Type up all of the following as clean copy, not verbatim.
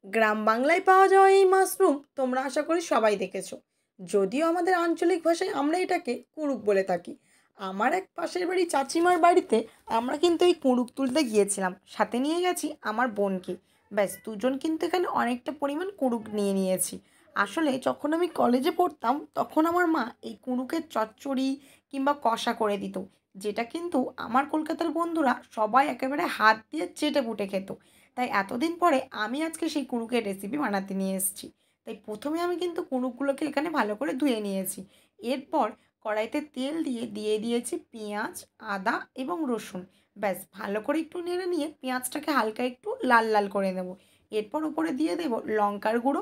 গ্রাম বাংলায় পাওয়া যাওয়া এই মাশরুম তোমরা আশা করি সবাই দেখেছো। যদিও আমাদের আঞ্চলিক ভাষায় আমরা এটাকে কুড়ুক বলে থাকি। আমার এক পাশের বাড়ি চাচিমার বাড়িতে আমরা কিন্তু এই কুড়ুক তুলতে গিয়েছিলাম, সাথে নিয়ে গেছি আমার বোনকে। ব্যাস দুজন কিন্তু এখানে অনেকটা পরিমাণ কুড়ুক নিয়ে নিয়েছি। আসলে যখন আমি কলেজে পড়তাম তখন আমার মা এই কুড়ুকের চচ্চড়ি কিংবা কষা করে দিত, যেটা কিন্তু আমার কলকাতার বন্ধুরা সবাই একেবারে হাত দিয়ে চেটে পুটে খেত। তাই এতদিন পরে আমি আজকে সেই কুড়ুকের রেসিপি বানাতে নিয়ে এসেছি। তাই প্রথমে আমি কিন্তু কুড়ুকগুলোকে এখানে ভালো করে ধুয়ে নিয়েছি। এরপর কড়াইতে তেল দিয়ে দিয়ে দিয়েছি পেঁয়াজ, আদা এবং রসুন। ব্যাস ভালো করে একটু নেড়ে নিয়ে পেঁয়াজটাকে হালকা একটু লাল লাল করে নেব। এরপর উপরে দিয়ে দেব লঙ্কার গুঁড়ো।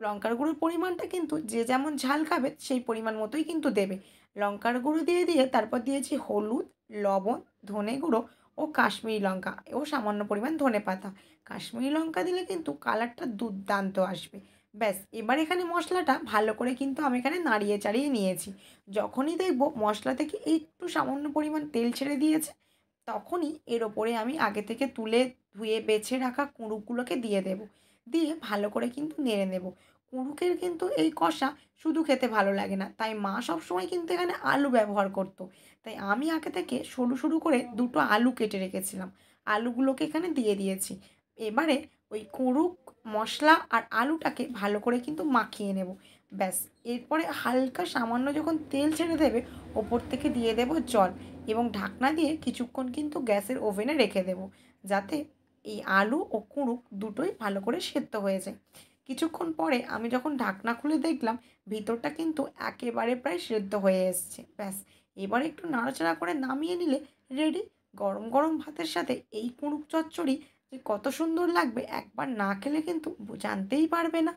লঙ্কার গুঁড়োর পরিমাণটা কিন্তু যে যেমন ঝাল খাবে সেই পরিমাণ মতোই কিন্তু দেবে। লঙ্কার গুঁড়ো দিয়ে দিয়ে তারপর দিয়েছি হলুদ, লবণ, ধনে গুঁড়ো ও কাশ্মীরি লঙ্কা ও সামান্য পরিমাণ ধনেপাতা। কাশ্মীরি লঙ্কা দিলে কিন্তু কালারটা দুর্দান্ত আসবে। ব্যাস এবার এখানে মশলাটা ভালো করে কিন্তু আমি এখানে নাড়িয়ে চাড়িয়ে নিয়েছি। যখনই দেখব মশলা থেকে একটু সামান্য পরিমাণ তেল ছেড়ে দিয়েছে, তখনই এর ওপরে আমি আগে থেকে তুলে ধুয়ে বেছে রাখা কুঁড়ুকগুলোকে দিয়ে দেব। দিয়ে ভালো করে কিন্তু নেড়ে নেব। কুঁড়ুকের কিন্তু এই কষা শুধু খেতে ভালো লাগে না, তাই মা সবসময় কিন্তু এখানে আলু ব্যবহার করতো। তাই আমি আগে থেকে সরু সরু করে দুটো আলু কেটে রেখেছিলাম, আলুগুলোকে এখানে দিয়ে দিয়েছি। এবারে ওই কুঁড়ুক, মশলা আর আলুটাকে ভালো করে কিন্তু মাখিয়ে নেব। ব্যাস এরপরে হালকা সামান্য যখন তেল ছেড়ে দেবে, ওপর থেকে দিয়ে দেব জল এবং ঢাকনা দিয়ে কিছুক্ষণ কিন্তু গ্যাসের ওভেনে রেখে দেব, যাতে এই আলু ও কুঁড়ুক দুটোই ভালো করে সেদ্ধ হয়ে যায়। কিছুক্ষণ পরে আমি যখন ঢাকনা খুলে দেখলাম ভিতরটা কিন্তু একেবারে প্রায় সেদ্ধ হয়ে এসছে। ব্যাস এবার একটু নাড়াচাড়া করে নামিয়ে নিলে রেডি। গরম গরম ভাতের সাথে এই কুঁড়ুক চচ্চড়ি যে কত সুন্দর লাগবে একবার না খেলে কিন্তু জানতেই পারবে না।